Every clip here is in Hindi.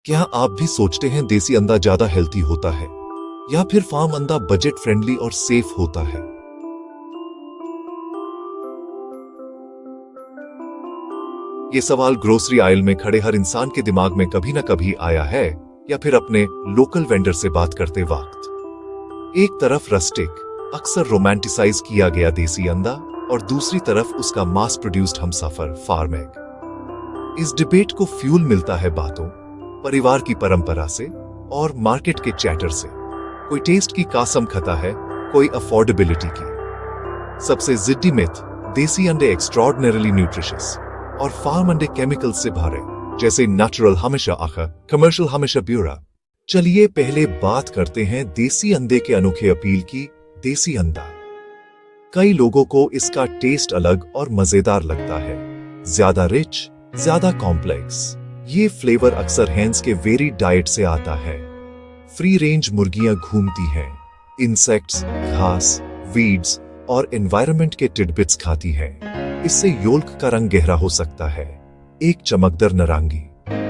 क्या आप भी सोचते हैं देसी अंडा ज्यादा हेल्थी होता है या फिर फार्म अंडा बजट फ्रेंडली और सेफ होता है? ये सवाल ग्रोसरी आयल में खड़े हर इंसान के दिमाग में कभी ना कभी आया है, या फिर अपने लोकल वेंडर से बात करते वक्त। एक तरफ रस्टिक अक्सर रोमांटिसाइज किया गया देसी अंडा और दूसरी तरफ उसका मास प्रोड्यूस्ड हमसफर फार्म एग। इस डिबेट को फ्यूल मिलता है बातों, परिवार की परंपरा से और मार्केट के चैटर से। कोई टेस्ट की कासम खाता है, कोई अफोर्डेबिलिटी की। सबसे जिद्दी मिथ, देसी अंडे एक्स्ट्रॉर्डिनरीली न्यूट्रिशियस और फार्म अंडे केमिकल से भरे, जैसे नेचुरल हमेशा आखा, कमर्शियल हमेशा ब्यूरा। चलिए पहले बात करते हैं देसी अंडे के अनोखे अपील की। देसी अंडा, कई लोगों को इसका टेस्ट अलग और मजेदार लगता है। ज्यादा रिच, ज्यादा कॉम्प्लेक्स। ये फ्लेवर अक्सर हैंस के वेरीड डाइट से आता है। फ्री रेंज मुर्गियां घूमती हैं, इंसेक्ट्स, घास, वीड्स और एनवायरनमेंट के टिडबिट्स खाती हैं। इससे योल्क का रंग गहरा हो सकता है, एक चमकदार नारंगी,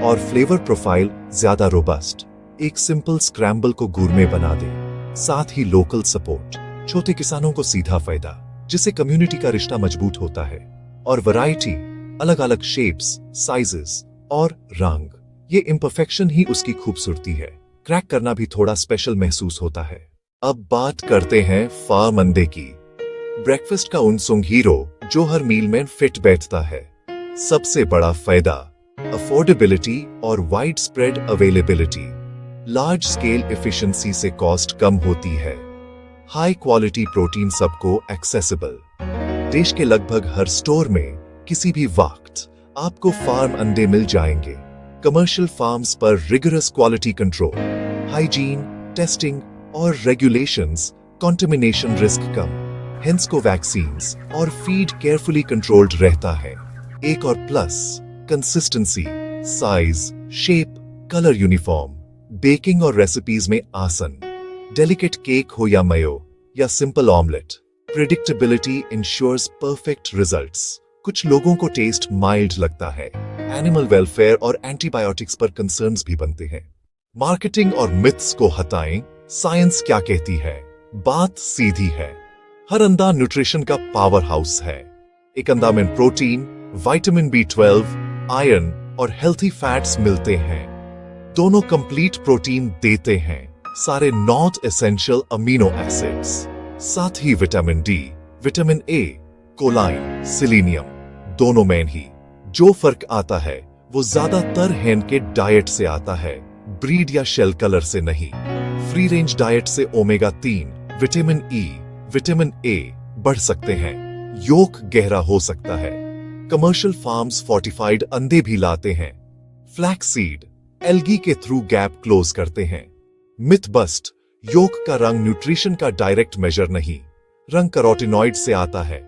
और फ्लेवर प्रोफाइल ज्यादा रोबस्ट। एक सिंपल स्क्रैम्बल को गुरमे बना दे। साथ ही लोकल सपोर्ट, छोटे किसानों को सीधा फायदा, जिससे कम्युनिटी का रिश्ता मजबूत होता है। और वैरायटी, अलग अलग शेप्स, साइजेस और रंग। ये इम्परफेक्शन ही उसकी खूबसूरती है। क्रैक करना भी थोड़ा स्पेशल महसूस होता है। अब बात करते हैं फार्म अंडे की। ब्रेकफास्ट का उनसुंग हीरो जो हर मील में फिट बैठता है। सबसे बड़ा फायदा, अफोर्डेबिलिटी और wide spread availability. Large scale efficiency से कॉस्ट कम होती है। हाई क्वालिटी प्रोटीन सबको एक्सेसिबल। देश के लगभग हर स्टोर में किसी भी वक्त आपको फार्म अंडे मिल जाएंगे। कमर्शियल फार्म्स पर rigorous quality control, hygiene, testing और रेगुलेशंस, कंटामिनेशन रिस्क कम। हेंस को वैक्सीन्स और फीड केयरफुली कंट्रोल्ड रहता है। एक और plus, consistency, size, shape, colour uniform. Baking और रेसिपीज में आसान। डेलिकेट केक हो या मेयो या simple omelette, predictability ensures perfect results. कुछ लोगों को टेस्ट माइल्ड लगता है। एनिमल वेलफेयर और एंटीबायोटिक्स पर कंसर्न्स भी बनते हैं। मार्केटिंग और मिथ्स को हटाएं, साइंस क्या कहती है। बात सीधी है, हर अंडा न्यूट्रिशन का पावर हाउस है। एक अंडा में प्रोटीन, विटामिन B12, आयरन और हेल्थी फैट्स मिलते हैं। दोनों कंप्लीट प्रोटीन देते हैं, सारे नॉट एसेंशियल अमीनो एसिड्स। साथ ही vitamin D, vitamin A, choline, selenium, दोनों में ही। जो फर्क आता है वो ज्यादातर हैन के डाइट से आता है, ब्रीड या शेल कलर से नहीं। फ्री रेंज डाइट से omega 3, vitamin E, vitamin A बढ़ सकते हैं। योक गहरा हो सकता है। कमर्शियल फार्म्स फोर्टिफाइड अंडे भी लाते हैं। फ्लैक्स सीड, एल्गी के थ्रू गैप क्लोज करते हैं। मिथ बस्ट, योक का रंग न्यूट्रिशन का डायरेक्ट मेजर नहीं, रंग कैरोटिनॉइड से आता है।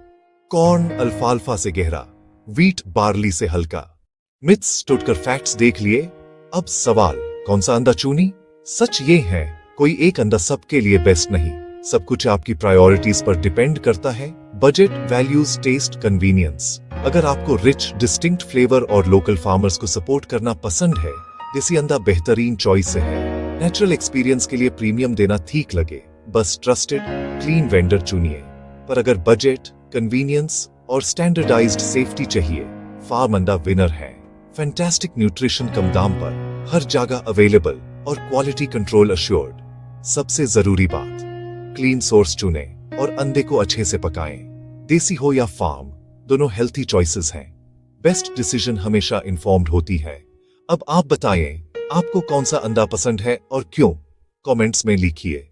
कॉर्न अल्फाल्फा से गहरा, वीट बार्ली से हल्का। मिथ्स टोटकर फैक्ट्स देख लिए। अब सवाल, कौन सा अंडा चुनी? सच ये है, कोई एक अंडा सबके लिए बेस्ट नहीं। सब कुछ आपकी प्रायोरिटीज पर डिपेंड करता है। Budget, values, taste, convenience. अगर आपको रिच, डिस्टिंक्ट फ्लेवर और लोकल फार्मर्स को सपोर्ट करना पसंद है, देसी अंडा बेहतरीन चॉइस है। नेचुरल एक्सपीरियंस के लिए प्रीमियम देना ठीक लगे, बस ट्रस्टेड, क्लीन वेंडर चुनिए। पर अगर बजट, कन्वीनियंस और स्टैंडर्डाइज्ड सेफ्टी चाहिए, फार्म अंडा विनर है। फैंटास्टिक न्यूट्रिशन कम दाम पर, हर जगह अवेलेबल और क्वालिटी कंट्रोल अश्योर्ड। सबसे जरूरी बात, क्लीन सोर्स चुने और अंडे को अच्छे से पकाएं। देसी हो या फार्म, दोनों हेल्थी चॉइसेस हैं। बेस्ट डिसीजन हमेशा इन्फॉर्म्ड होती है। अब आप बताएं, आपको कौन सा अंडा पसंद है और क्यों? कमेंट्स में लिखिए।